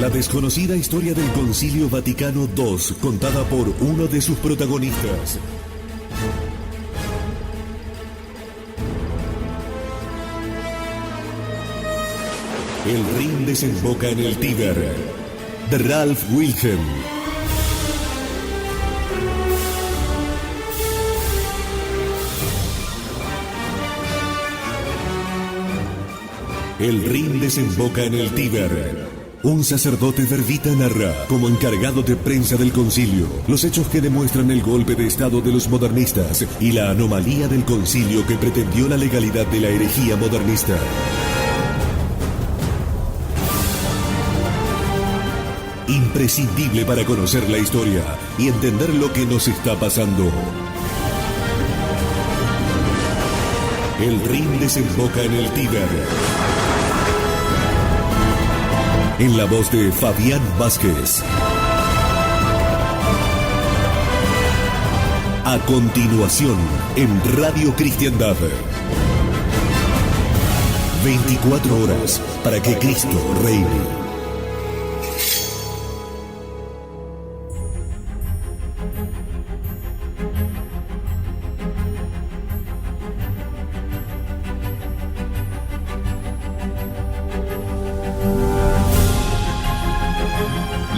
La desconocida historia del Concilio Vaticano II, contada por uno de sus protagonistas. El Rin desemboca en el Tíber, de Ralph Wilhelm. El Rin desemboca en el Tíber. Un sacerdote verbita narra, como encargado de prensa del concilio, los hechos que demuestran el golpe de estado de los modernistas y la anomalía del concilio que pretendió la legalidad de la herejía modernista. Imprescindible para conocer la historia y entender lo que nos está pasando. El Rin desemboca en el Tíber. En la voz de Fabián Vázquez. A continuación, en Radio Cristiandad. 24 horas para que Cristo reine.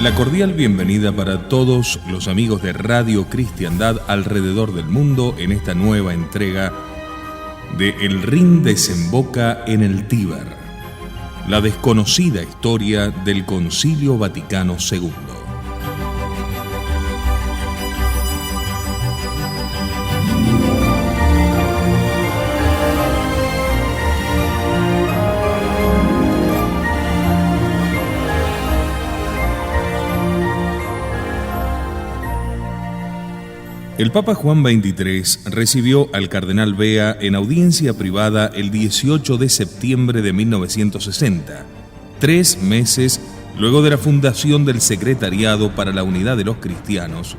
La cordial bienvenida para todos los amigos de Radio Cristiandad alrededor del mundo en esta nueva entrega de El Rin desemboca en el Tíber, la desconocida historia del Concilio Vaticano II. El Papa Juan XXIII recibió al cardenal Bea en audiencia privada el 18 de septiembre de 1960, 3 meses luego de la fundación del Secretariado para la Unidad de los Cristianos,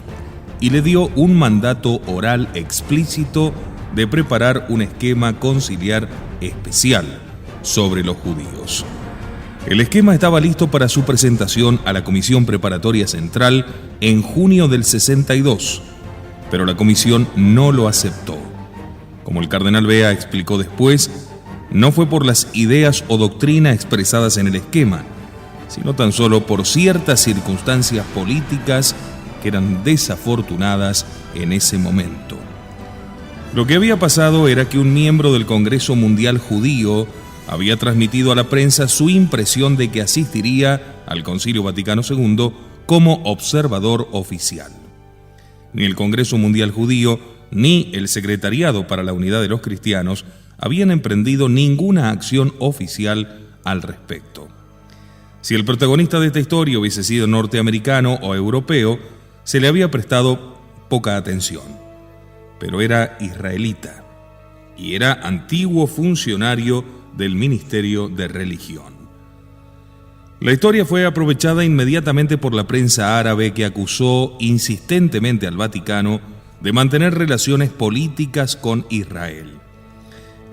y le dio un mandato oral explícito de preparar un esquema conciliar especial sobre los judíos. El esquema estaba listo para su presentación a la Comisión Preparatoria Central en junio del 62, pero la comisión no lo aceptó. Como el cardenal Bea explicó después, no fue por las ideas o doctrina expresadas en el esquema, sino tan solo por ciertas circunstancias políticas que eran desafortunadas en ese momento. Lo que había pasado era que un miembro del Congreso Mundial Judío había transmitido a la prensa su impresión de que asistiría al Concilio Vaticano II como observador oficial. Ni el Congreso Mundial Judío ni el Secretariado para la Unidad de los Cristianos habían emprendido ninguna acción oficial al respecto. Si el protagonista de esta historia hubiese sido norteamericano o europeo, se le había prestado poca atención. Pero era israelita y era antiguo funcionario del Ministerio de Religión. La historia fue aprovechada inmediatamente por la prensa árabe, que acusó insistentemente al Vaticano de mantener relaciones políticas con Israel.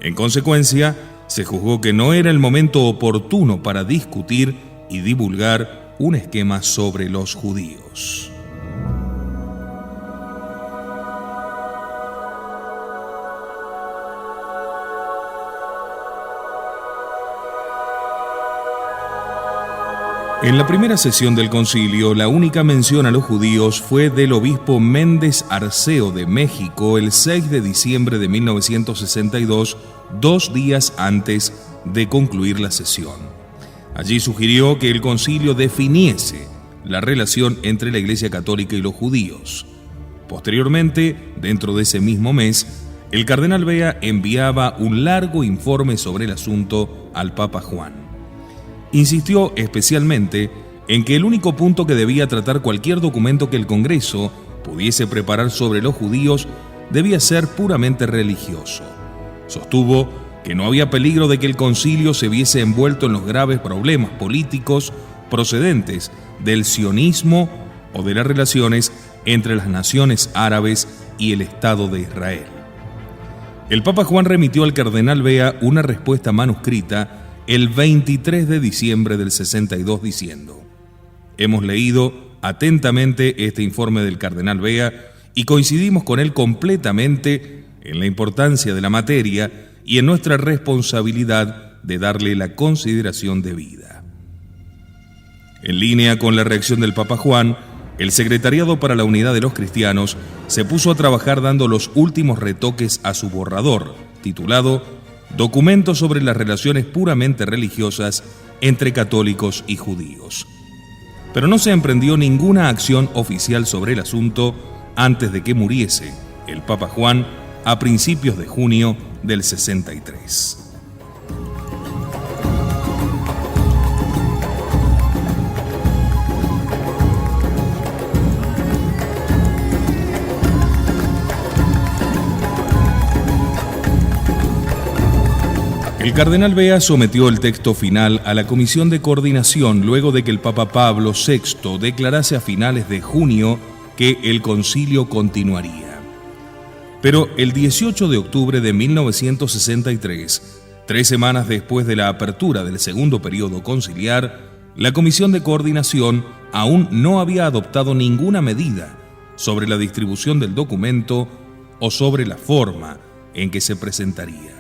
En consecuencia, se juzgó que no era el momento oportuno para discutir y divulgar un esquema sobre los judíos. En la primera sesión del concilio, la única mención a los judíos fue del obispo Méndez Arceo de México el 6 de diciembre de 1962, 2 días antes de concluir la sesión. Allí sugirió que el concilio definiese la relación entre la Iglesia Católica y los judíos. Posteriormente, dentro de ese mismo mes, el cardenal Bea enviaba un largo informe sobre el asunto al Papa Juan. Insistió especialmente en que el único punto que debía tratar cualquier documento que el Congreso pudiese preparar sobre los judíos debía ser puramente religioso. Sostuvo que no había peligro de que el concilio se viese envuelto en los graves problemas políticos procedentes del sionismo o de las relaciones entre las naciones árabes y el Estado de Israel. El Papa Juan remitió al cardenal Bea una respuesta manuscrita el 23 de diciembre del 62 diciendo: Hemos leído atentamente este informe del cardenal Bea y coincidimos con él completamente en la importancia de la materia y en nuestra responsabilidad de darle la consideración debida. En línea con la reacción del Papa Juan, el Secretariado para la Unidad de los Cristianos se puso a trabajar dando los últimos retoques a su borrador, titulado Documento sobre las relaciones puramente religiosas entre católicos y judíos. Pero no se emprendió ninguna acción oficial sobre el asunto antes de que muriese el Papa Juan a principios de junio del 63. El cardenal Bea sometió el texto final a la Comisión de Coordinación luego de que el Papa Pablo VI declarase a finales de junio que el concilio continuaría. Pero el 18 de octubre de 1963, 3 semanas después de la apertura del segundo periodo conciliar, la Comisión de Coordinación aún no había adoptado ninguna medida sobre la distribución del documento o sobre la forma en que se presentaría.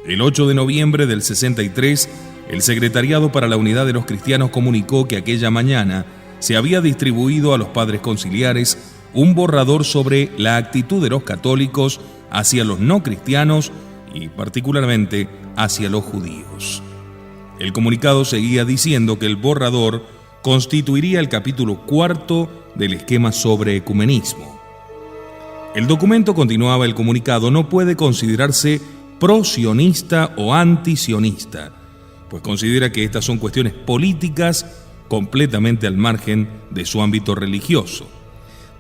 El 8 de noviembre del 63, el Secretariado para la Unidad de los Cristianos comunicó que aquella mañana se había distribuido a los padres conciliares un borrador sobre la actitud de los católicos hacia los no cristianos y particularmente hacia los judíos. El comunicado seguía diciendo que el borrador constituiría el capítulo 4 del esquema sobre ecumenismo. El documento, continuaba el comunicado, no puede considerarse pro-sionista o anti-sionista, pues considera que estas son cuestiones políticas completamente al margen de su ámbito religioso.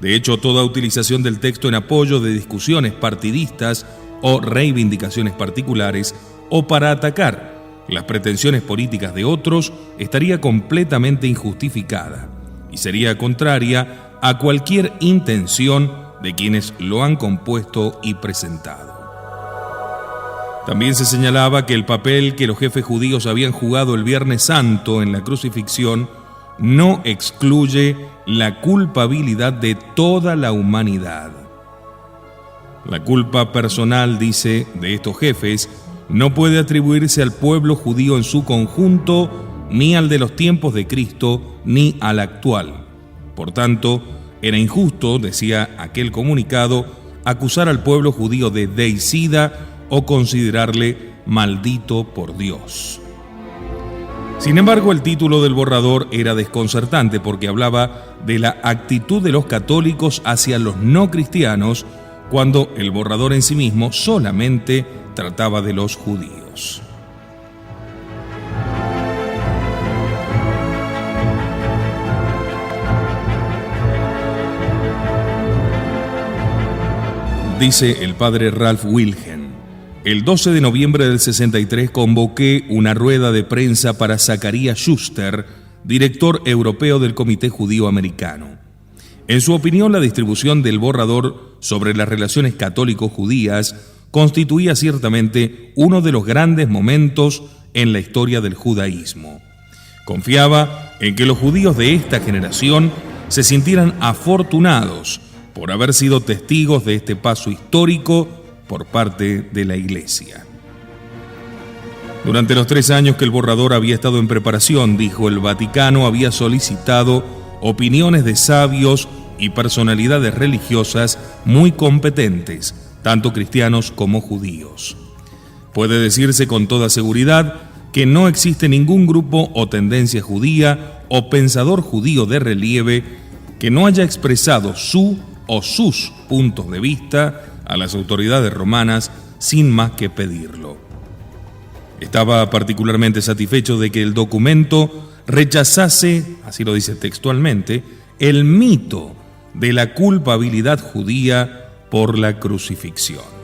De hecho, toda utilización del texto en apoyo de discusiones partidistas o reivindicaciones particulares o para atacar las pretensiones políticas de otros estaría completamente injustificada y sería contraria a cualquier intención de quienes lo han compuesto y presentado. También se señalaba que el papel que los jefes judíos habían jugado el Viernes Santo en la crucifixión no excluye la culpabilidad de toda la humanidad. La culpa personal, dice, de estos jefes no puede atribuirse al pueblo judío en su conjunto, ni al de los tiempos de Cristo, ni al actual. Por tanto, era injusto, decía aquel comunicado, acusar al pueblo judío de deicida o considerarle maldito por Dios. Sin embargo, el título del borrador era desconcertante porque hablaba de la actitud de los católicos hacia los no cristianos, cuando el borrador en sí mismo solamente trataba de los judíos. Dice el padre Ralph Wilhelm: el 12 de noviembre del 63 convoqué una rueda de prensa para Zacarías Schuster, director europeo del Comité Judío Americano. En su opinión, la distribución del borrador sobre las relaciones católico-judías constituía ciertamente uno de los grandes momentos en la historia del judaísmo. Confiaba en que los judíos de esta generación se sintieran afortunados por haber sido testigos de este paso histórico por parte de la Iglesia. Durante los 3 años que el borrador había estado en preparación, dijo, el Vaticano había solicitado opiniones de sabios y personalidades religiosas muy competentes, tanto cristianos como judíos. Puede decirse con toda seguridad que no existe ningún grupo o tendencia judía o pensador judío de relieve que no haya expresado su o sus puntos de vista a las autoridades romanas sin más que pedirlo. Estaba particularmente satisfecho de que el documento rechazase, así lo dice textualmente, el mito de la culpabilidad judía por la crucifixión.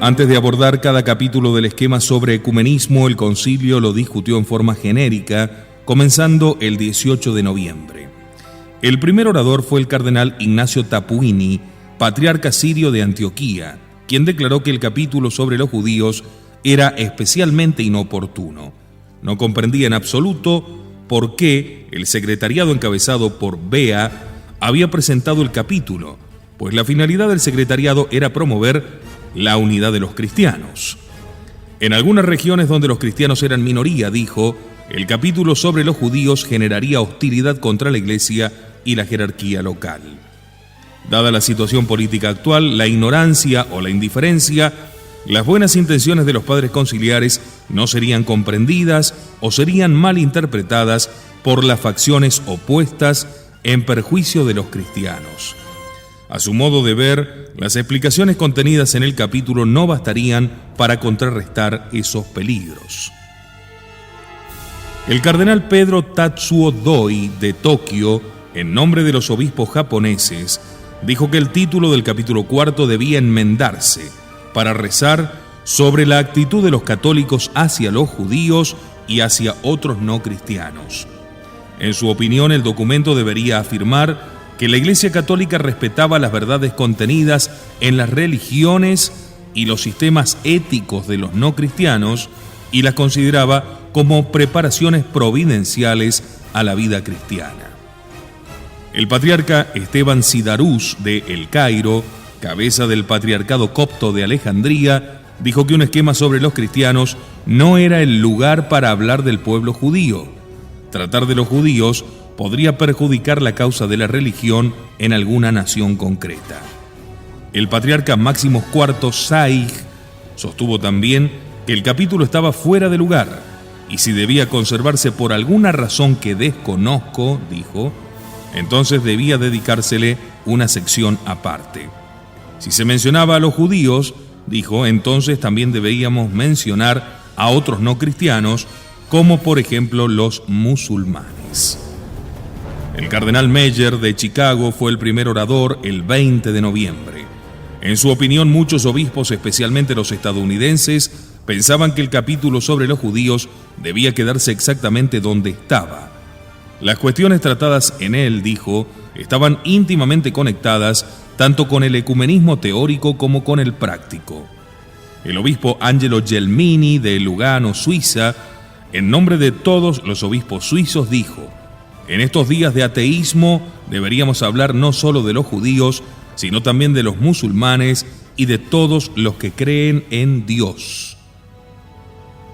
Antes de abordar cada capítulo del esquema sobre ecumenismo, el concilio lo discutió en forma genérica, comenzando el 18 de noviembre. El primer orador fue el cardenal Ignacio Tapuini, patriarca sirio de Antioquía, quien declaró que el capítulo sobre los judíos era especialmente inoportuno. No comprendía en absoluto por qué el secretariado encabezado por Bea había presentado el capítulo, pues la finalidad del secretariado era promover la unidad de los cristianos. En algunas regiones donde los cristianos eran minoría, dijo, el capítulo sobre los judíos generaría hostilidad contra la iglesia y la jerarquía local. Dada la situación política actual, la ignorancia o la indiferencia, las buenas intenciones de los padres conciliares no serían comprendidas o serían mal interpretadas por las facciones opuestas en perjuicio de los cristianos. A su modo de ver, las explicaciones contenidas en el capítulo no bastarían para contrarrestar esos peligros. El cardenal Pedro Tatsuo Doi de Tokio, en nombre de los obispos japoneses, dijo que el título del capítulo 4 debía enmendarse para rezar sobre la actitud de los católicos hacia los judíos y hacia otros no cristianos. En su opinión, el documento debería afirmar que la Iglesia Católica respetaba las verdades contenidas en las religiones y los sistemas éticos de los no cristianos y las consideraba como preparaciones providenciales a la vida cristiana. El patriarca Esteban Sidarús de El Cairo, cabeza del patriarcado copto de Alejandría, dijo que un esquema sobre los cristianos no era el lugar para hablar del pueblo judío. Tratar de los judíos podría perjudicar la causa de la religión en alguna nación concreta. El patriarca Máximo IV Saig sostuvo también que el capítulo estaba fuera de lugar y si debía conservarse por alguna razón que desconozco, dijo, entonces debía dedicársele una sección aparte. Si se mencionaba a los judíos, dijo, entonces también deberíamos mencionar a otros no cristianos, como por ejemplo los musulmanes. El cardenal Meyer de Chicago fue el primer orador el 20 de noviembre. En su opinión, muchos obispos, especialmente los estadounidenses, pensaban que el capítulo sobre los judíos debía quedarse exactamente donde estaba. Las cuestiones tratadas en él, dijo, estaban íntimamente conectadas tanto con el ecumenismo teórico como con el práctico. El obispo Angelo Gelmini de Lugano, Suiza, en nombre de todos los obispos suizos, dijo, en estos días de ateísmo deberíamos hablar no solo de los judíos, sino también de los musulmanes y de todos los que creen en Dios.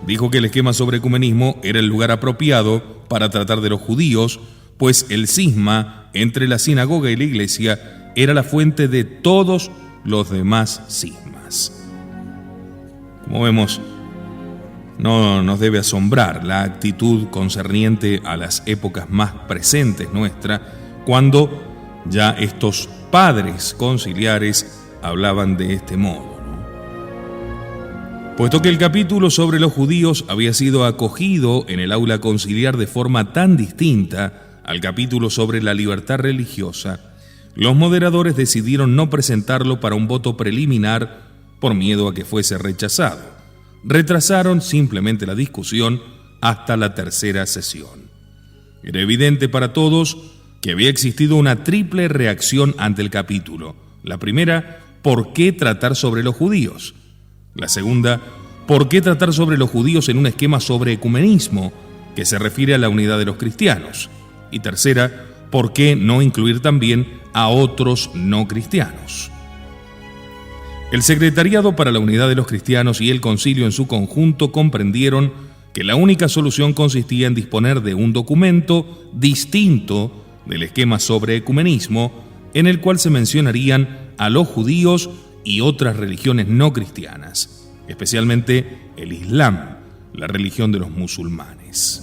Dijo que el esquema sobre ecumenismo era el lugar apropiado para tratar de los judíos, pues el cisma entre la sinagoga y la iglesia era la fuente de todos los demás cismas. Como vemos, no nos debe asombrar la actitud concerniente a las épocas más presentes nuestras, cuando ya estos padres conciliares hablaban de este modo, ¿no? Puesto que el capítulo sobre los judíos había sido acogido en el aula conciliar de forma tan distinta al capítulo sobre la libertad religiosa, los moderadores decidieron no presentarlo para un voto preliminar por miedo a que fuese rechazado. Retrasaron simplemente la discusión hasta la tercera sesión. Era evidente para todos que había existido una triple reacción ante el capítulo. La primera, ¿por qué tratar sobre los judíos? La segunda, ¿por qué tratar sobre los judíos en un esquema sobre ecumenismo que se refiere a la unidad de los cristianos? Y tercera, ¿por qué no incluir también a otros no cristianos? El Secretariado para la Unidad de los Cristianos y el Concilio en su conjunto comprendieron que la única solución consistía en disponer de un documento distinto del esquema sobre ecumenismo, en el cual se mencionarían a los judíos y otras religiones no cristianas, especialmente el Islam, la religión de los musulmanes.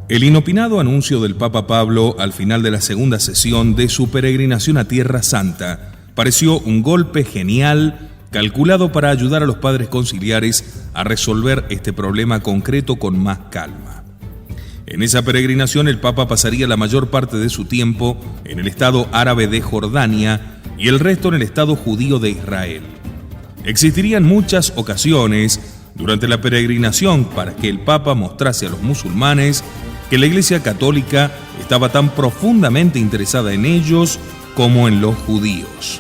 El inopinado anuncio del Papa Pablo al final de la segunda sesión de su peregrinación a Tierra Santa pareció un golpe genial calculado para ayudar a los padres conciliares a resolver este problema concreto con más calma. En esa peregrinación el Papa pasaría la mayor parte de su tiempo en el estado árabe de Jordania y el resto en el estado judío de Israel. Existirían muchas ocasiones durante la peregrinación para que el Papa mostrase a los musulmanes que la Iglesia Católica estaba tan profundamente interesada en ellos como en los judíos.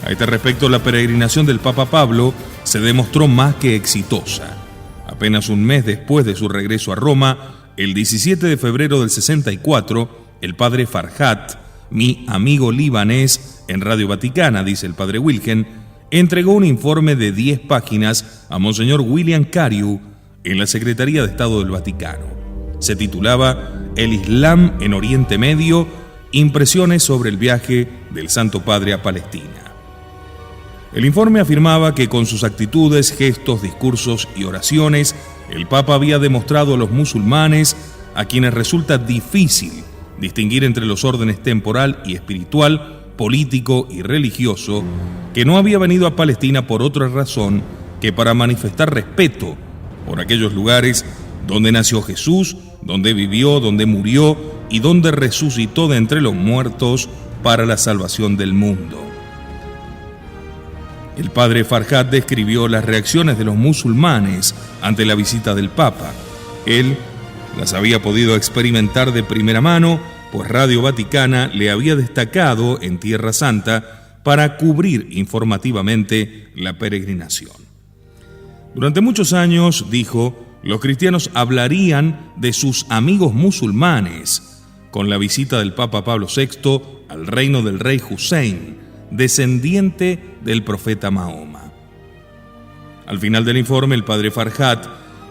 A este respecto, la peregrinación del Papa Pablo se demostró más que exitosa. Apenas un mes después de su regreso a Roma, el 17 de febrero del 64, el padre Farhat, mi amigo libanés, en Radio Vaticana, dice el padre Wilken, entregó un informe de 10 páginas a Monseñor William Cariou en la Secretaría de Estado del Vaticano. Se titulaba El Islam en Oriente Medio, impresiones sobre el viaje del Santo Padre a Palestina. El informe afirmaba que con sus actitudes, gestos, discursos y oraciones, el Papa había demostrado a los musulmanes, a quienes resulta difícil distinguir entre los órdenes temporal y espiritual, político y religioso, que no había venido a Palestina por otra razón que para manifestar respeto por aquellos lugares donde nació Jesús, donde vivió, donde murió y donde resucitó de entre los muertos para la salvación del mundo. El padre Farhat describió las reacciones de los musulmanes ante la visita del Papa. Él las había podido experimentar de primera mano, pues Radio Vaticana le había destacado en Tierra Santa para cubrir informativamente la peregrinación. Durante muchos años, dijo, los cristianos hablarían de sus amigos musulmanes con la visita del Papa Pablo VI al reino del rey Hussein, descendiente del profeta Mahoma. Al final del informe, el padre Farhat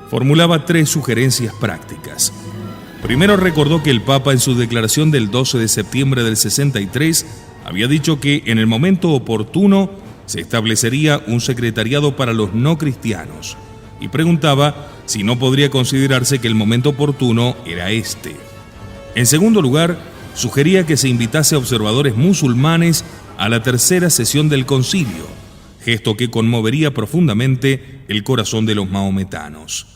formulaba 3 sugerencias prácticas. Primero, recordó que el Papa en su declaración del 12 de septiembre del 63 había dicho que en el momento oportuno se establecería un secretariado para los no cristianos y preguntaba si no podría considerarse que el momento oportuno era este. En segundo lugar, sugería que se invitase a observadores musulmanes a la tercera sesión del concilio, gesto que conmovería profundamente el corazón de los mahometanos.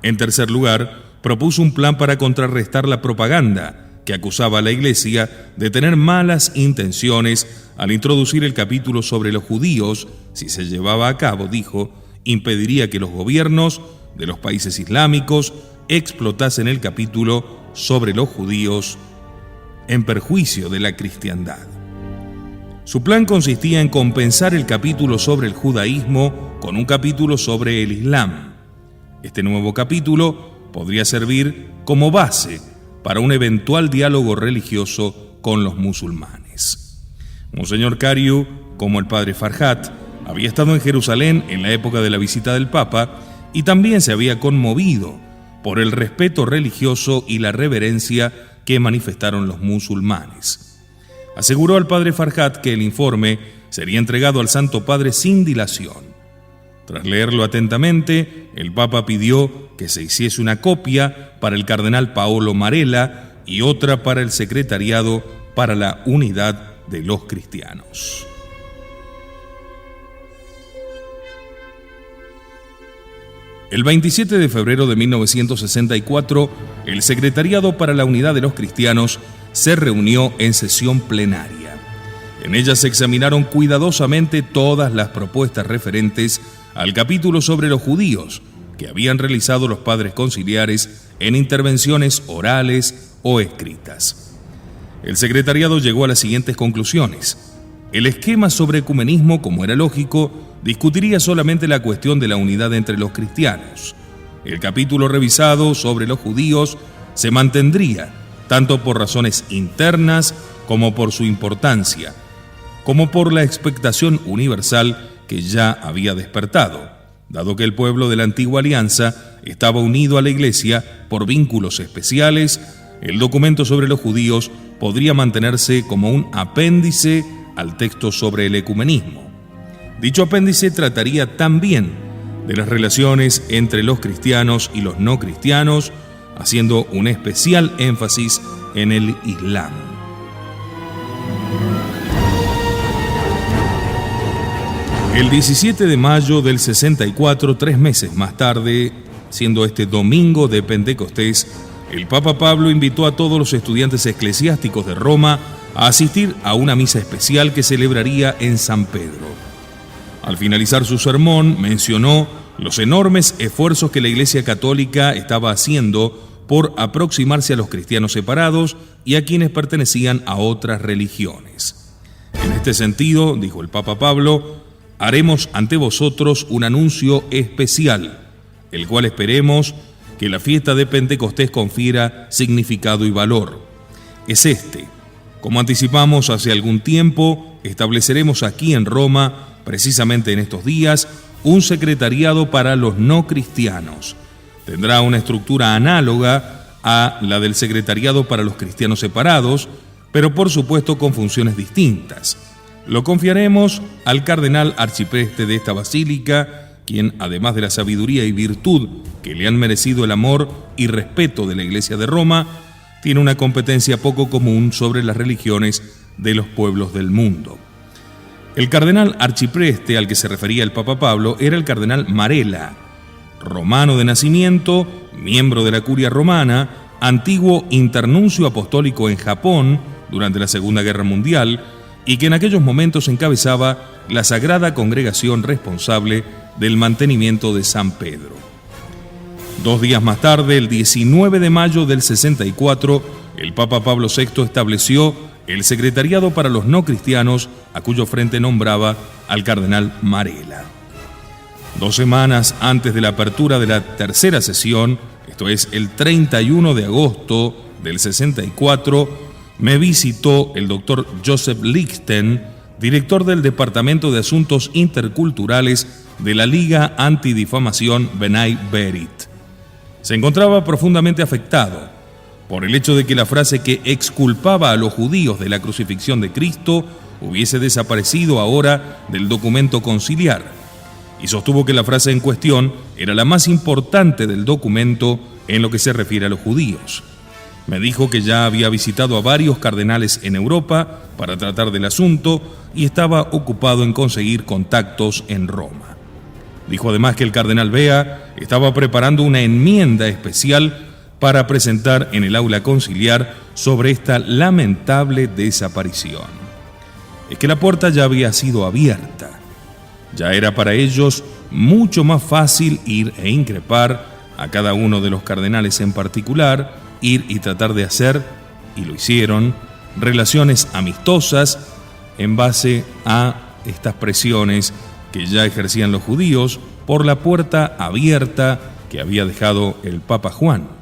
En tercer lugar, propuso un plan para contrarrestar la propaganda que acusaba a la Iglesia de tener malas intenciones al introducir el capítulo sobre los judíos. Si se llevaba a cabo, dijo, impediría que los gobiernos de los países islámicos explotasen el capítulo sobre los judíos en perjuicio de la cristiandad. Su plan consistía en compensar el capítulo sobre el judaísmo con un capítulo sobre el Islam. Este nuevo capítulo podría servir como base para un eventual diálogo religioso con los musulmanes. Monseñor Cariou, como el padre Farhat, había estado en Jerusalén en la época de la visita del Papa y también se había conmovido por el respeto religioso y la reverencia que manifestaron los musulmanes. Aseguró al padre Farhat que el informe sería entregado al Santo Padre sin dilación. Tras leerlo atentamente, el Papa pidió que se hiciese una copia para el cardenal Paolo Marella y otra para el Secretariado para la Unidad de los Cristianos. El 27 de febrero de 1964, el Secretariado para la Unidad de los Cristianos se reunió en sesión plenaria. En ella se examinaron cuidadosamente todas las propuestas referentes al capítulo sobre los judíos que habían realizado los padres conciliares en intervenciones orales o escritas. El secretariado llegó a las siguientes conclusiones. El esquema sobre ecumenismo, como era lógico, discutiría solamente la cuestión de la unidad entre los cristianos. El capítulo revisado sobre los judíos se mantendría tanto por razones internas como por su importancia, como por la expectación universal que ya había despertado, dado que el pueblo de la antigua alianza estaba unido a la Iglesia por vínculos especiales. El documento sobre los judíos podría mantenerse como un apéndice al texto sobre el ecumenismo. Dicho apéndice trataría también de las relaciones entre los cristianos y los no cristianos, haciendo un especial énfasis en el Islam. El 17 de mayo del 64, 3 meses más tarde, siendo este domingo de Pentecostés, el Papa Pablo invitó a todos los estudiantes eclesiásticos de Roma a asistir a una misa especial que celebraría en San Pedro. Al finalizar su sermón, mencionó los enormes esfuerzos que la Iglesia Católica estaba haciendo por aproximarse a los cristianos separados y a quienes pertenecían a otras religiones. En este sentido, dijo el Papa Pablo, haremos ante vosotros un anuncio especial, el cual esperemos que la fiesta de Pentecostés confiera significado y valor. Es este: como anticipamos hace algún tiempo, estableceremos aquí en Roma, precisamente en estos días, un secretariado para los no cristianos. Tendrá una estructura análoga a la del secretariado para los cristianos separados, pero por supuesto con funciones distintas. Lo confiaremos al cardenal arcipreste de esta basílica, quien, además de la sabiduría y virtud que le han merecido el amor y respeto de la Iglesia de Roma, tiene una competencia poco común sobre las religiones de los pueblos del mundo. El cardenal arcipreste al que se refería el Papa Pablo era el cardenal Marella, romano de nacimiento, miembro de la Curia Romana, antiguo internuncio apostólico en Japón durante la Segunda Guerra Mundial y que en aquellos momentos encabezaba la Sagrada Congregación responsable del mantenimiento de San Pedro. 2 días más tarde, el 19 de mayo del 64, el Papa Pablo VI estableció el Secretariado para los No Cristianos, a cuyo frente nombraba al cardenal Marella. 2 semanas antes de la apertura de la tercera sesión, esto es el 31 de agosto del 64, me visitó el doctor Joseph Lichten, director del Departamento de Asuntos Interculturales de la Liga Antidifamación B'nai B'rith. Se encontraba profundamente afectado por el hecho de que la frase que exculpaba a los judíos de la crucifixión de Cristo hubiese desaparecido ahora del documento conciliar, y sostuvo que la frase en cuestión era la más importante del documento en lo que se refiere a los judíos. Me dijo que ya había visitado a varios cardenales en Europa para tratar del asunto y estaba ocupado en conseguir contactos en Roma. Dijo además que el cardenal Bea estaba preparando una enmienda especial para presentar en el aula conciliar sobre esta lamentable desaparición. Es que la puerta ya había sido abierta. Ya era para ellos mucho más fácil ir e increpar a cada uno de los cardenales en particular, ir y tratar de hacer, y lo hicieron, relaciones amistosas en base a estas presiones que ya ejercían los judíos por la puerta abierta que había dejado el Papa Juan.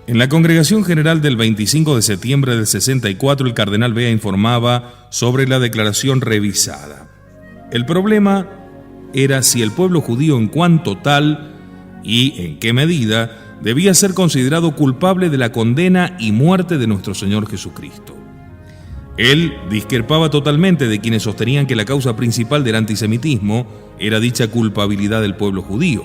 En la Congregación General del 25 de septiembre del 64, el cardenal Bea informaba sobre la declaración revisada. El problema era si el pueblo judío en cuanto tal y en qué medida debía ser considerado culpable de la condena y muerte de nuestro Señor Jesucristo. Él discrepaba totalmente de quienes sostenían que la causa principal del antisemitismo era dicha culpabilidad del pueblo judío.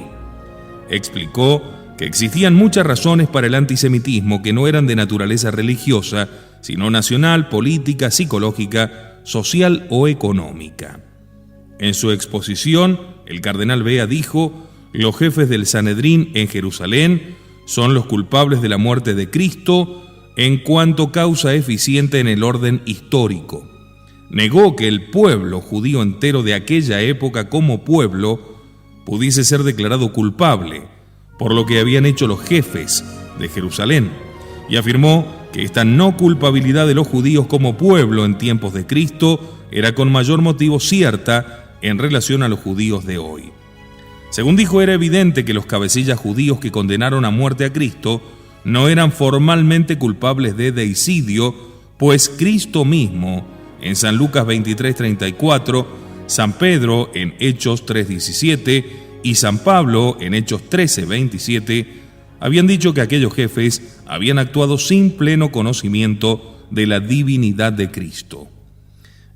Explicó que existían muchas razones para el antisemitismo que no eran de naturaleza religiosa, sino nacional, política, psicológica, social o económica. En su exposición, el cardenal Bea dijo: los jefes del Sanedrín en Jerusalén son los culpables de la muerte de Cristo en cuanto causa eficiente en el orden histórico. Negó que el pueblo judío entero de aquella época como pueblo pudiese ser declarado culpable por lo que habían hecho los jefes de Jerusalén, y afirmó que esta no culpabilidad de los judíos como pueblo en tiempos de Cristo era con mayor motivo cierta en relación a los judíos de hoy. Según dijo, era evidente que los cabecillas judíos que condenaron a muerte a Cristo no eran formalmente culpables de deicidio, pues Cristo mismo, en San Lucas 23:34, San Pedro en Hechos 3:17 y San Pablo en Hechos 13:27, habían dicho que aquellos jefes habían actuado sin pleno conocimiento de la divinidad de Cristo.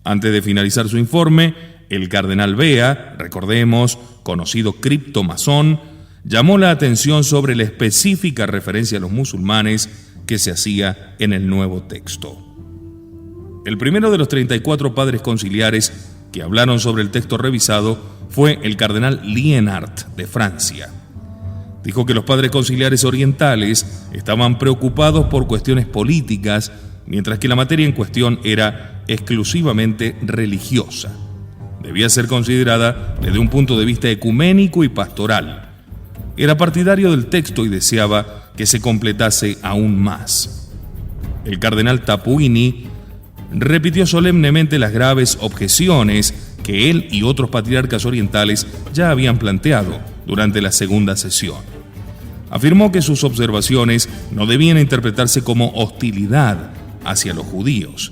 Antes de finalizar su informe, el cardenal Bea, recordemos, conocido criptomasón, llamó la atención sobre la específica referencia a los musulmanes que se hacía en el nuevo texto. El primero de los 34 padres conciliares que hablaron sobre el texto revisado fue el cardenal Lienard de Francia. Dijo que los padres conciliares orientales estaban preocupados por cuestiones políticas, mientras que la materia en cuestión era exclusivamente religiosa. debía ser considerada desde un punto de vista ecuménico y pastoral. Era partidario del texto y deseaba que se completase aún más. El cardenal Tapuini repitió solemnemente las graves objeciones que él y otros patriarcas orientales ya habían planteado durante la segunda sesión. Afirmó que sus observaciones no debían interpretarse como hostilidad hacia los judíos.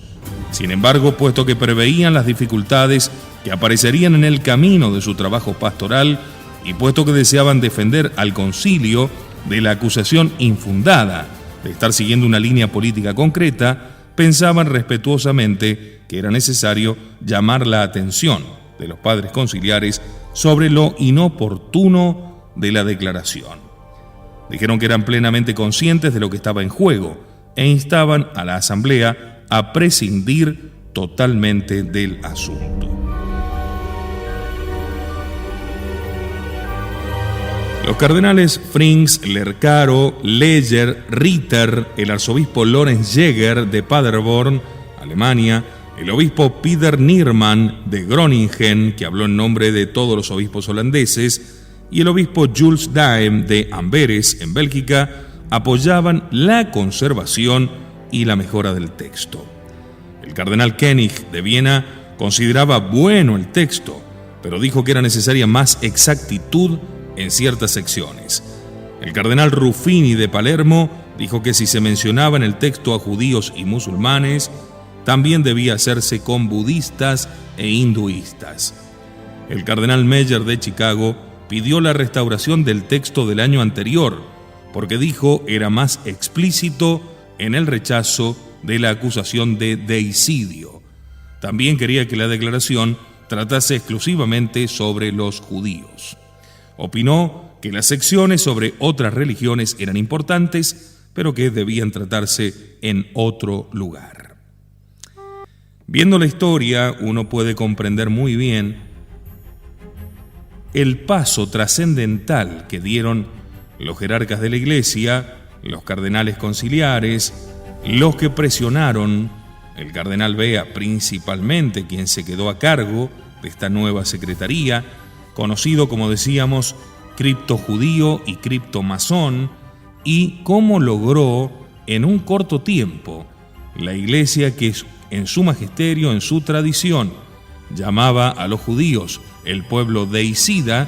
Sin embargo, puesto que preveían las dificultades que aparecerían en el camino de su trabajo pastoral y puesto que deseaban defender al concilio de la acusación infundada de estar siguiendo una línea política concreta, pensaban respetuosamente que era necesario llamar la atención de los padres conciliares sobre lo inoportuno de la declaración. Dijeron que eran plenamente conscientes de lo que estaba en juego e instaban a la asamblea a prescindir totalmente del asunto. Los cardenales Frings, Lercaro, Leger, Ritter, el arzobispo Lorenz Jäger de Paderborn, Alemania, el obispo Peter Nierman de Groningen, que habló en nombre de todos los obispos holandeses, y el obispo Jules Daem de Amberes, en Bélgica, apoyaban la conservación y la mejora del texto. El cardenal Koenig de Viena consideraba bueno el texto, pero dijo que era necesaria más exactitud en ciertas secciones. El cardenal Ruffini de Palermo dijo que si se mencionaba en el texto a judíos y musulmanes, también debía hacerse con budistas e hinduistas. El cardenal Meyer de Chicago pidió la restauración del texto del año anterior, porque dijo era más explícito en el rechazo de la acusación de deicidio. También quería que la declaración tratase exclusivamente sobre los judíos. Opinó que las secciones sobre otras religiones eran importantes, pero que debían tratarse en otro lugar. Viendo la historia, uno puede comprender muy bien el paso trascendental que dieron los jerarcas de la Iglesia, los cardenales conciliares, los que presionaron, el cardenal Bea principalmente, quien se quedó a cargo de esta nueva secretaría, conocido, como decíamos, criptojudío y criptomasón, y cómo logró en un corto tiempo la Iglesia, que en su magisterio, en su tradición, llamaba a los judíos el pueblo deicida,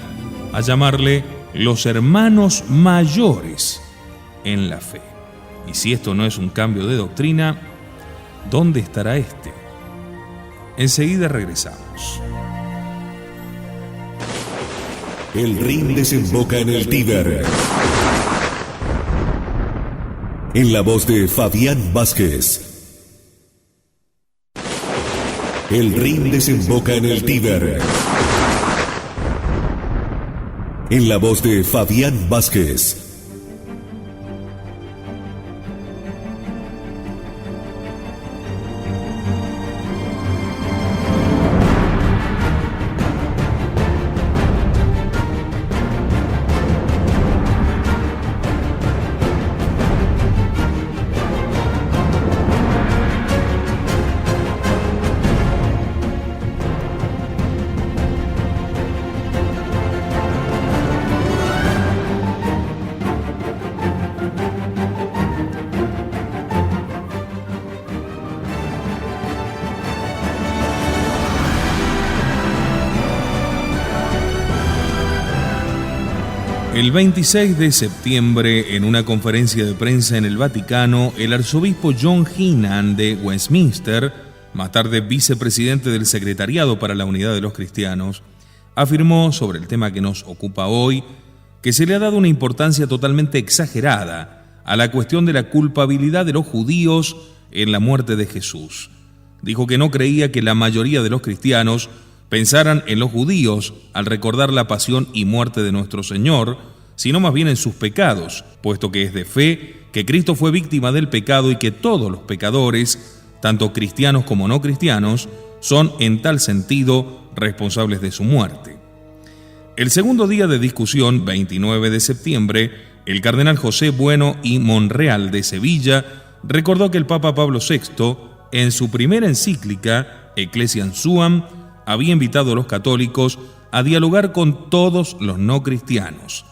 a llamarle los hermanos mayores en la fe. Y si esto no es un cambio de doctrina, ¿dónde estará este? Enseguida regresamos. El Rin desemboca en el Tíber. En la voz de Fabián Vázquez. El Rin desemboca en el Tíber. En la voz de Fabián Vázquez. El 26 de septiembre, en una conferencia de prensa en el Vaticano, el arzobispo John Heenan de Westminster, más tarde vicepresidente del Secretariado para la Unidad de los Cristianos, afirmó sobre el tema que nos ocupa hoy que se le ha dado una importancia totalmente exagerada a la cuestión de la culpabilidad de los judíos en la muerte de Jesús. Dijo que no creía que la mayoría de los cristianos pensaran en los judíos al recordar la pasión y muerte de nuestro Señor, sino más bien en sus pecados, puesto que es de fe que Cristo fue víctima del pecado y que todos los pecadores, tanto cristianos como no cristianos, son en tal sentido responsables de su muerte. El segundo día de discusión, 29 de septiembre, el cardenal José Bueno y Monreal de Sevilla recordó que el Papa Pablo VI, en su primera encíclica, Ecclesiam Suam, había invitado a los católicos a dialogar con todos los no cristianos,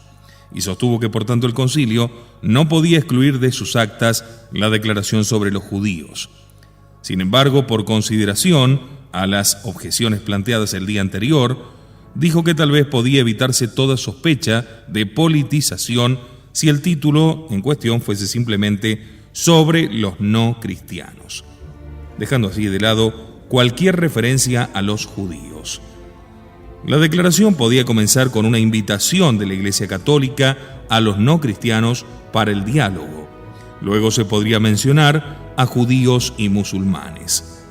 y sostuvo que por tanto el concilio no podía excluir de sus actas la declaración sobre los judíos. Sin embargo, por consideración a las objeciones planteadas el día anterior, dijo que tal vez podía evitarse toda sospecha de politización si el título en cuestión fuese simplemente sobre los no cristianos, dejando así de lado cualquier referencia a los judíos. La declaración podía comenzar con una invitación de la Iglesia Católica a los no cristianos para el diálogo. Luego se podría mencionar a judíos y musulmanes.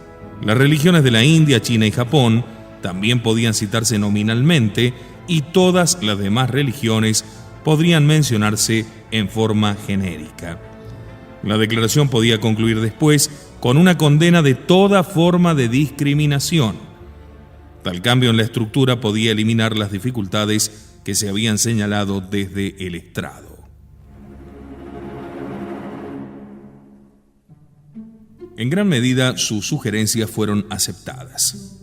Las religiones de la India, China y Japón también podían citarse nominalmente, y todas las demás religiones podrían mencionarse en forma genérica. La declaración podía concluir después con una condena de toda forma de discriminación. Tal cambio en la estructura podía eliminar las dificultades que se habían señalado desde el estrado. En gran medida, sus sugerencias fueron aceptadas.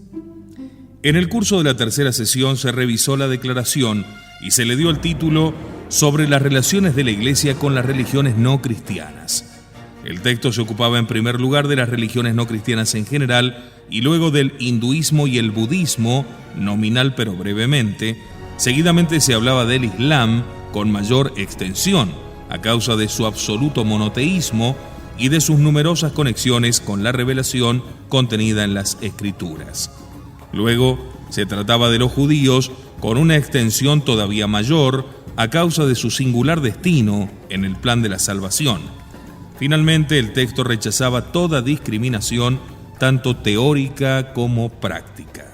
En el curso de la tercera sesión se revisó la declaración y se le dio el título sobre las relaciones de la Iglesia con las religiones no cristianas. El texto se ocupaba en primer lugar de las religiones no cristianas en general y luego del hinduismo y el budismo, nominal pero brevemente. Seguidamente se hablaba del Islam con mayor extensión, a causa de su absoluto monoteísmo y de sus numerosas conexiones con la revelación contenida en las Escrituras. Luego se trataba de los judíos con una extensión todavía mayor a causa de su singular destino en el plan de la salvación. Finalmente, el texto rechazaba toda discriminación, tanto teórica como práctica.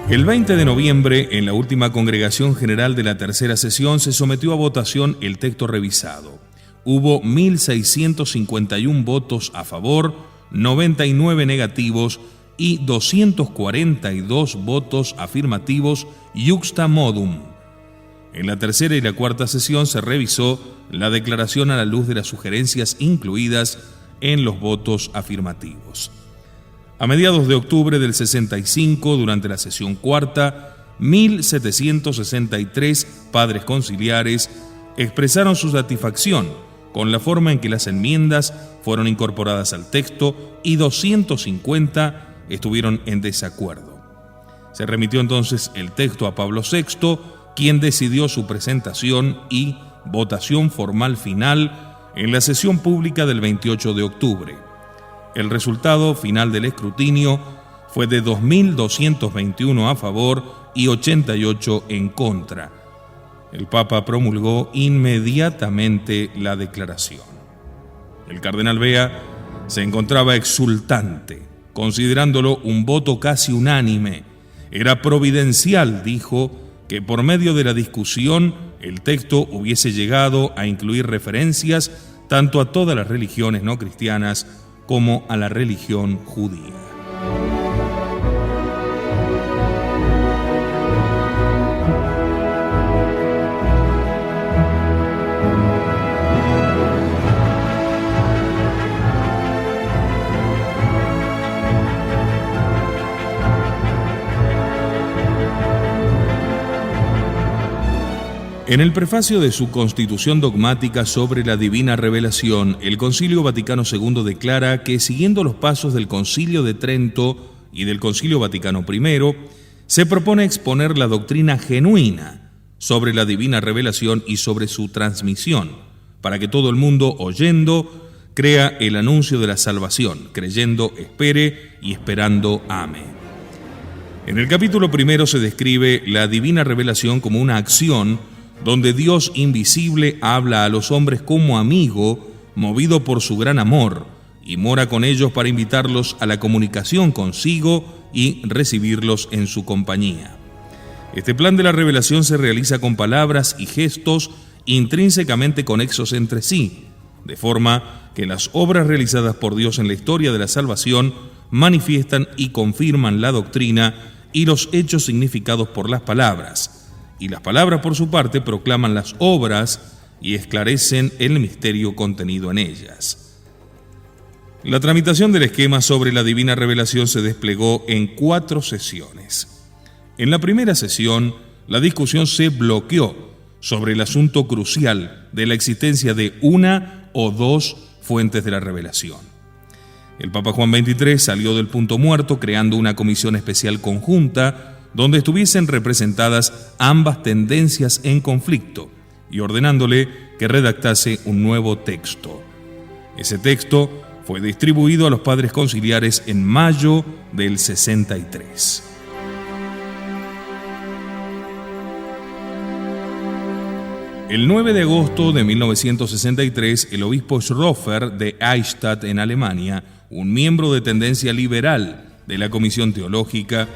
El 20 de noviembre, en la última congregación general de la tercera sesión, se sometió a votación el texto revisado. Hubo 1.651 votos a favor, 99 negativos y 242 votos afirmativos iuxta modum. En la tercera y la cuarta sesión se revisó la declaración a la luz de las sugerencias incluidas en los votos afirmativos. A mediados de octubre del 65, durante la sesión cuarta, 1.763 padres conciliares expresaron su satisfacción con la forma en que las enmiendas fueron incorporadas al texto y 250 estuvieron en desacuerdo. Se remitió entonces el texto a Pablo VI, quien decidió su presentación y votación formal final en la sesión pública del 28 de octubre. El resultado final del escrutinio fue de 2.221 a favor y 88 en contra. El Papa promulgó inmediatamente la declaración. El cardenal Bea se encontraba exultante, considerándolo un voto casi unánime. Era providencial, dijo, que por medio de la discusión el texto hubiese llegado a incluir referencias tanto a todas las religiones no cristianas como a la religión judía. En el prefacio de su Constitución dogmática sobre la divina revelación, el Concilio Vaticano II declara que, siguiendo los pasos del Concilio de Trento y del Concilio Vaticano I, se propone exponer la doctrina genuina sobre la divina revelación y sobre su transmisión, para que todo el mundo, oyendo, crea el anuncio de la salvación, creyendo, espere y esperando, ame. En el capítulo primero se describe la divina revelación como una acción donde Dios invisible habla a los hombres como amigo, movido por su gran amor, y mora con ellos para invitarlos a la comunicación consigo y recibirlos en su compañía. Este plan de la revelación se realiza con palabras y gestos intrínsecamente conexos entre sí, de forma que las obras realizadas por Dios en la historia de la salvación manifiestan y confirman la doctrina y los hechos significados por las palabras, y las palabras por su parte proclaman las obras y esclarecen el misterio contenido en ellas. La tramitación del esquema sobre la divina revelación se desplegó en 4 sesiones. En la primera sesión, la discusión se bloqueó sobre el asunto crucial de la existencia de una o 2 fuentes de la revelación. El Papa Juan XXIII salió del punto muerto creando una comisión especial conjunta donde estuviesen representadas ambas tendencias en conflicto y ordenándole que redactase un nuevo texto. Ese texto fue distribuido a los padres conciliares en mayo del 63. El 9 de agosto de 1963, el obispo Schröfer de Eichstätt en Alemania, un miembro de tendencia liberal de la Comisión Teológica,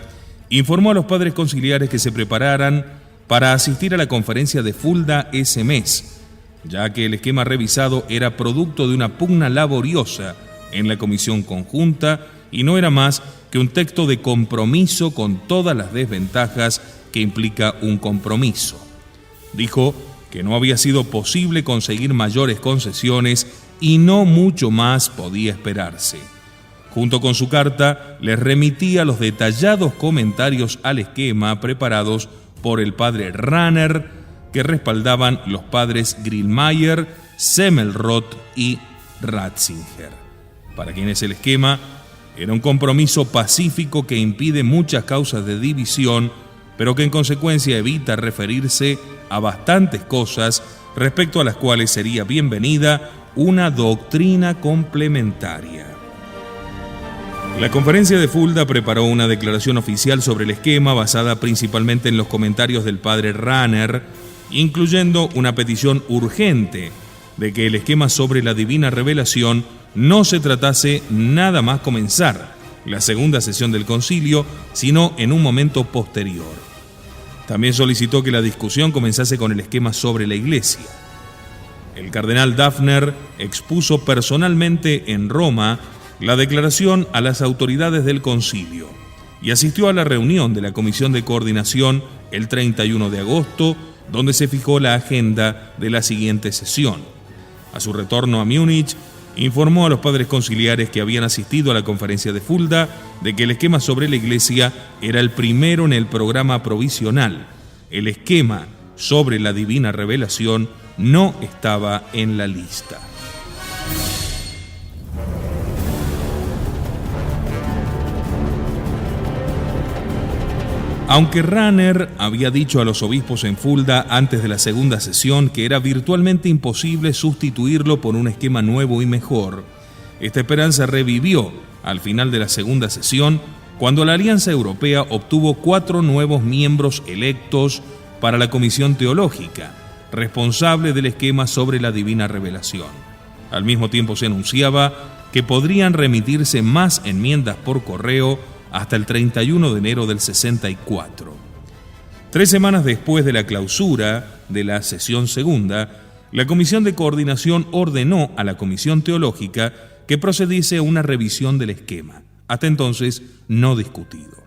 informó a los padres conciliares que se prepararan para asistir a la conferencia de Fulda ese mes, ya que el esquema revisado era producto de una pugna laboriosa en la comisión conjunta y no era más que un texto de compromiso con todas las desventajas que implica un compromiso. Dijo que no había sido posible conseguir mayores concesiones y no mucho más podía esperarse. Junto con su carta, les remitía los detallados comentarios al esquema preparados por el padre Rahner, que respaldaban los padres Grillmayer, Semmelroth y Ratzinger, para quienes el esquema era un compromiso pacífico que impide muchas causas de división, pero que en consecuencia evita referirse a bastantes cosas respecto a las cuales sería bienvenida una doctrina complementaria. La conferencia de Fulda preparó una declaración oficial sobre el esquema basada principalmente en los comentarios del padre Rahner, incluyendo una petición urgente de que el esquema sobre la divina revelación no se tratase nada más comenzar la segunda sesión del concilio, sino en un momento posterior. También solicitó que la discusión comenzase con el esquema sobre la Iglesia. El cardenal Dafner expuso personalmente en Roma la declaración a las autoridades del concilio y asistió a la reunión de la Comisión de Coordinación el 31 de agosto, donde se fijó la agenda de la siguiente sesión. A su retorno a Múnich, informó a los padres conciliares que habían asistido a la conferencia de Fulda de que el esquema sobre la Iglesia era el primero en el programa provisional. El esquema sobre la divina revelación no estaba en la lista. Aunque Rahner había dicho a los obispos en Fulda antes de la segunda sesión que era virtualmente imposible sustituirlo por un esquema nuevo y mejor, esta esperanza revivió al final de la segunda sesión cuando la Alianza Europea obtuvo 4 nuevos miembros electos para la Comisión Teológica, responsable del esquema sobre la divina revelación. Al mismo tiempo se anunciaba que podrían remitirse más enmiendas por correo hasta el 31 de enero del 64. 3 semanas después de la clausura de la sesión segunda, la Comisión de Coordinación ordenó a la Comisión Teológica que procediese a una revisión del esquema, hasta entonces no discutido.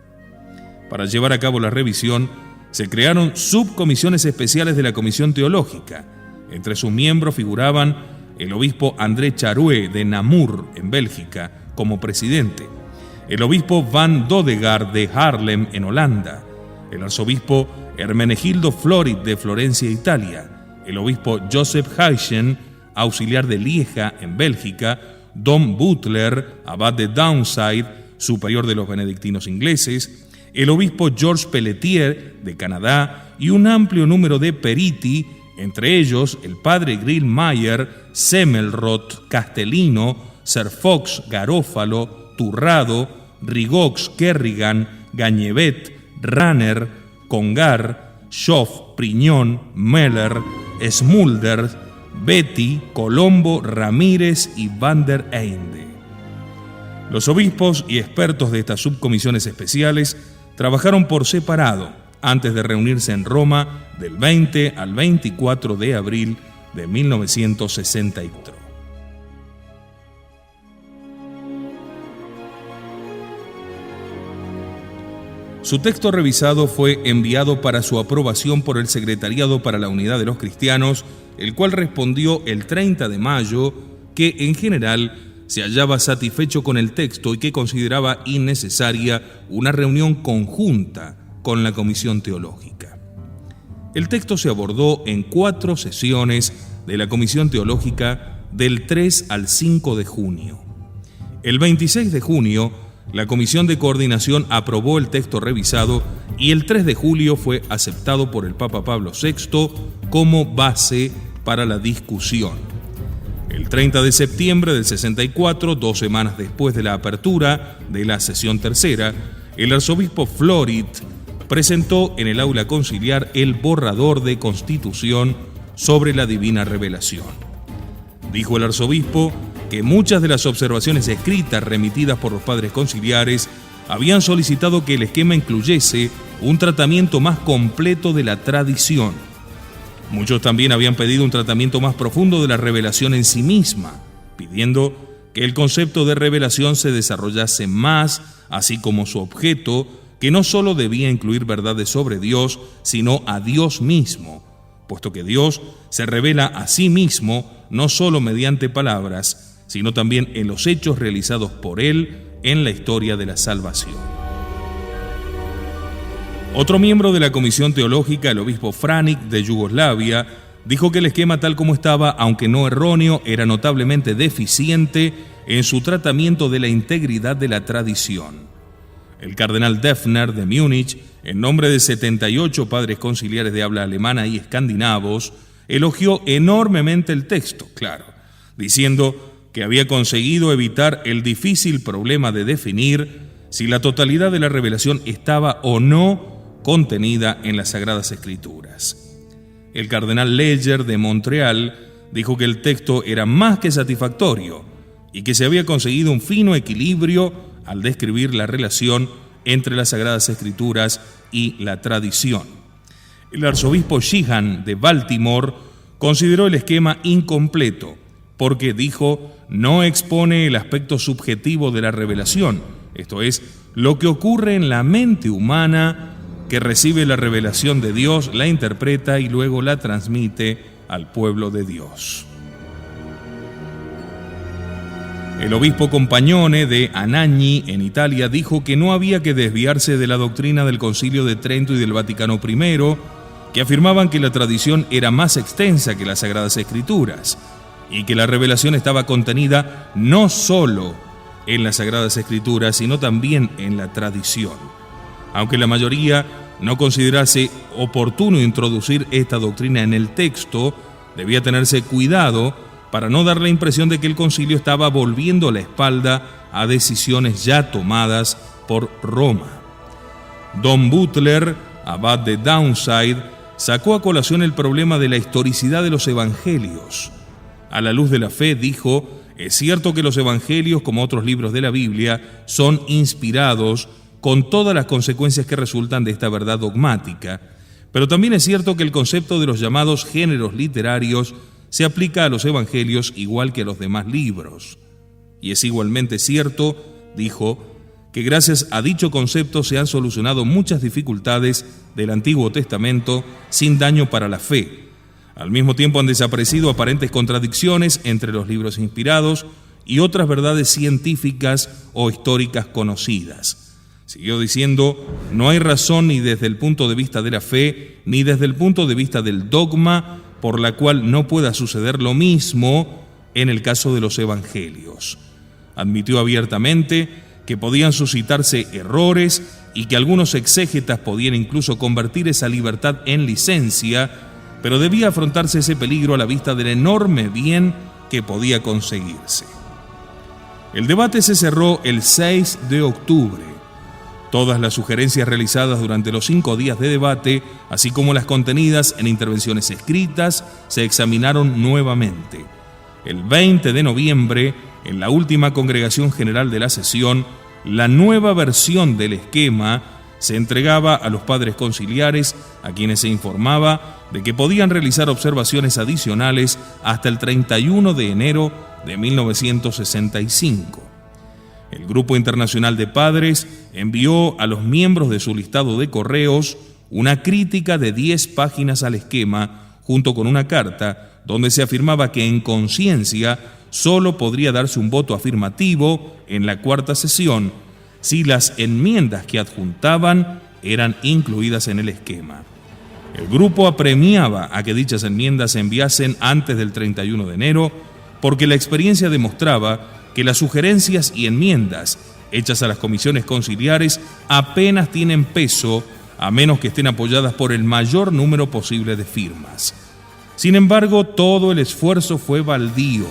Para llevar a cabo la revisión, se crearon subcomisiones especiales de la Comisión Teológica. Entre sus miembros figuraban el obispo André Charouet de Namur, en Bélgica, como presidente, el obispo Van Dodegaard de Haarlem, en Holanda, el arzobispo Hermenegildo Florit de Florencia, Italia, el obispo Joseph Heichen, auxiliar de Lieja, en Bélgica, Dom Butler, abad de Downside, superior de los benedictinos ingleses, el obispo Georges Pelletier, de Canadá, y un amplio número de periti, entre ellos el padre Grillmayer, Semmelroth, Castellino, Serfox, Garófalo, Turrado, Rigox, Kerrigan, Gañevet, Rahner, Congar, Schoff, Priñón, Meller, Smulder, Betty, Colombo, Ramírez y Van der Einde. Los obispos y expertos de estas subcomisiones especiales trabajaron por separado antes de reunirse en Roma del 20 al 24 de abril de 1964. Su texto revisado fue enviado para su aprobación por el Secretariado para la Unidad de los Cristianos, el cual respondió el 30 de mayo que en general se hallaba satisfecho con el texto y que consideraba innecesaria una reunión conjunta con la Comisión Teológica. El texto se abordó en 4 sesiones de la Comisión Teológica del 3 al 5 de junio. El 26 de junio, la Comisión de Coordinación aprobó el texto revisado y el 3 de julio fue aceptado por el Papa Pablo VI como base para la discusión. El 30 de septiembre del 64, 2 semanas después de la apertura de la sesión tercera, el arzobispo Florit presentó en el aula conciliar el borrador de Constitución sobre la Divina Revelación. Dijo el arzobispo que muchas de las observaciones escritas remitidas por los padres conciliares habían solicitado que el esquema incluyese un tratamiento más completo de la tradición. Muchos también habían pedido un tratamiento más profundo de la revelación en sí misma, pidiendo que el concepto de revelación se desarrollase más, así como su objeto, que no solo debía incluir verdades sobre Dios, sino a Dios mismo, puesto que Dios se revela a sí mismo no solo mediante palabras, sino también en los hechos realizados por Él en la historia de la salvación. Otro miembro de la Comisión Teológica, el obispo Franic de Yugoslavia, dijo que el esquema tal como estaba, aunque no erróneo, era notablemente deficiente en su tratamiento de la integridad de la tradición. El cardenal Defner de Múnich, en nombre de 78 padres conciliares de habla alemana y escandinavos, elogió enormemente el texto, diciendo que había conseguido evitar el difícil problema de definir si la totalidad de la revelación estaba o no contenida en las Sagradas Escrituras. El cardenal Leger de Montreal dijo que el texto era más que satisfactorio y que se había conseguido un fino equilibrio al describir la relación entre las Sagradas Escrituras y la tradición. El arzobispo Sheehan de Baltimore consideró el esquema incompleto porque, dijo, no expone el aspecto subjetivo de la revelación, esto es, lo que ocurre en la mente humana que recibe la revelación de Dios, la interpreta y luego la transmite al pueblo de Dios. El obispo Compagnone de Anagni, en Italia, dijo que no había que desviarse de la doctrina del Concilio de Trento y del Vaticano I, que afirmaban que la tradición era más extensa que las Sagradas Escrituras y que la revelación estaba contenida no solo en las Sagradas Escrituras, sino también en la tradición. Aunque la mayoría no considerase oportuno introducir esta doctrina en el texto, debía tenerse cuidado para no dar la impresión de que el concilio estaba volviendo la espalda a decisiones ya tomadas por Roma. Don Butler, abad de Downside, sacó a colación el problema de la historicidad de los evangelios. A la luz de la fe, dijo, es cierto que los evangelios, como otros libros de la Biblia, son inspirados con todas las consecuencias que resultan de esta verdad dogmática, pero también es cierto que el concepto de los llamados géneros literarios se aplica a los evangelios igual que a los demás libros. Y es igualmente cierto, dijo, que gracias a dicho concepto se han solucionado muchas dificultades del Antiguo Testamento sin daño para la fe. Al mismo tiempo han desaparecido aparentes contradicciones entre los libros inspirados y otras verdades científicas o históricas conocidas. Siguió diciendo, no hay razón ni desde el punto de vista de la fe, ni desde el punto de vista del dogma, por la cual no pueda suceder lo mismo en el caso de los evangelios. Admitió abiertamente que podían suscitarse errores y que algunos exégetas podían incluso convertir esa libertad en licencia, pero debía afrontarse ese peligro a la vista del enorme bien que podía conseguirse. El debate se cerró el 6 de octubre. Todas las sugerencias realizadas durante los 5 días de debate, así como las contenidas en intervenciones escritas, se examinaron nuevamente. El 20 de noviembre, en la última congregación general de la sesión, la nueva versión del esquema se entregaba a los padres conciliares, a quienes se informaba de que podían realizar observaciones adicionales hasta el 31 de enero de 1965. el Grupo Internacional de Padres envió a los miembros de su listado de correos una crítica de 10 páginas al esquema, junto con una carta donde se afirmaba que en conciencia solo podría darse un voto afirmativo en la cuarta sesión si las enmiendas que adjuntaban eran incluidas en el esquema. El grupo apremiaba a que dichas enmiendas se enviasen antes del 31 de enero porque la experiencia demostraba que las sugerencias y enmiendas hechas a las comisiones conciliares apenas tienen peso a menos que estén apoyadas por el mayor número posible de firmas. Sin embargo, todo el esfuerzo fue baldío,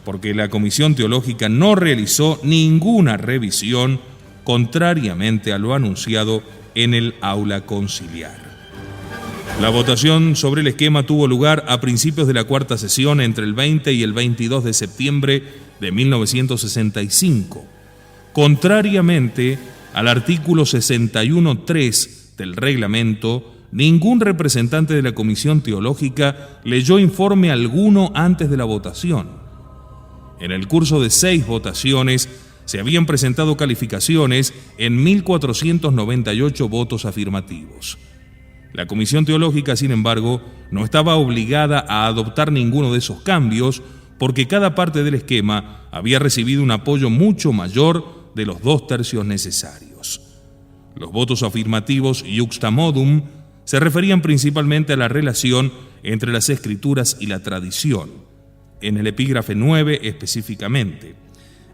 porque la Comisión Teológica no realizó ninguna revisión, contrariamente a lo anunciado en el aula conciliar. La votación sobre el esquema tuvo lugar a principios de la cuarta sesión entre el 20 y el 22 de septiembre de 1965. Contrariamente al artículo 61.3 del reglamento, ningún representante de la Comisión Teológica leyó informe alguno antes de la votación. En el curso de 6 votaciones se habían presentado calificaciones en 1.498 votos afirmativos. La Comisión Teológica, sin embargo, no estaba obligada a adoptar ninguno de esos cambios porque cada parte del esquema había recibido un apoyo mucho mayor de los 2/3 necesarios. Los votos afirmativos iuxta modum se referían principalmente a la relación entre las escrituras y la tradición, en el epígrafe 9 específicamente,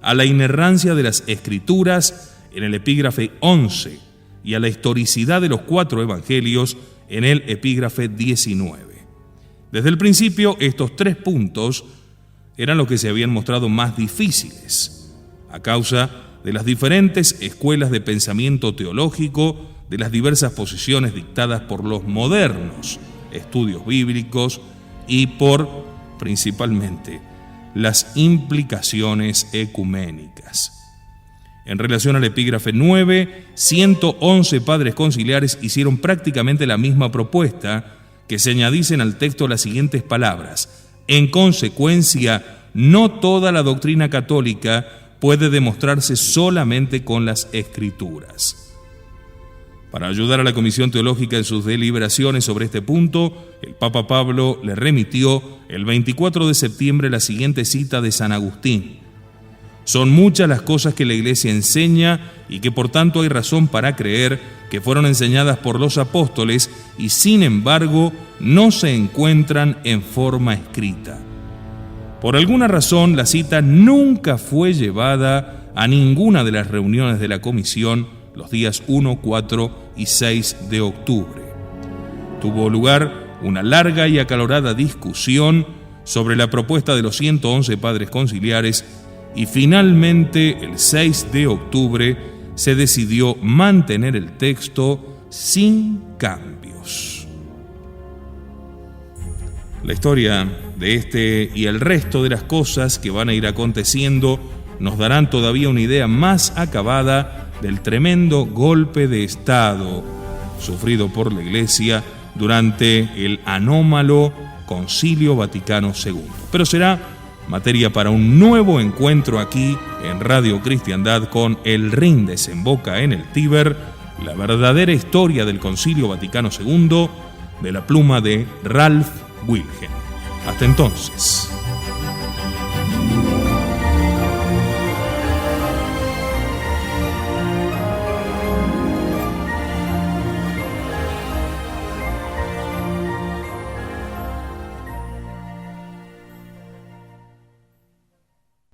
a la inerrancia de las escrituras en el epígrafe 11 y a la historicidad de los 4 evangelios en el epígrafe 19. Desde el principio, estos 3 puntos eran los que se habían mostrado más difíciles, a causa de las diferentes escuelas de pensamiento teológico, de las diversas posiciones dictadas por los modernos estudios bíblicos y por, principalmente, las implicaciones ecuménicas. En relación al epígrafe 9, 111 padres conciliares hicieron prácticamente la misma propuesta, que se añadiesen al texto las siguientes palabras: en consecuencia, no toda la doctrina católica puede demostrarse solamente con las Escrituras. Para ayudar a la Comisión Teológica en sus deliberaciones sobre este punto, el Papa Pablo le remitió el 24 de septiembre la siguiente cita de San Agustín: son muchas las cosas que la Iglesia enseña y que por tanto hay razón para creer que fueron enseñadas por los apóstoles y sin embargo no se encuentran en forma escrita. Por alguna razón la cita nunca fue llevada a ninguna de las reuniones de la comisión los días 1, 4 y 6 de octubre. Tuvo lugar una larga y acalorada discusión sobre la propuesta de los 111 padres conciliares y finalmente el 6 de octubre se decidió mantener el texto sin cambios. La historia de este y el resto de las cosas que van a ir aconteciendo nos darán todavía una idea más acabada del tremendo golpe de Estado sufrido por la Iglesia durante el anómalo Concilio Vaticano II. Pero será materia para un nuevo encuentro aquí en Radio Cristiandad con El Rin desemboca en el Tíber, la verdadera historia del Concilio Vaticano II, de la pluma de Ralph Wilhelm. Hasta entonces.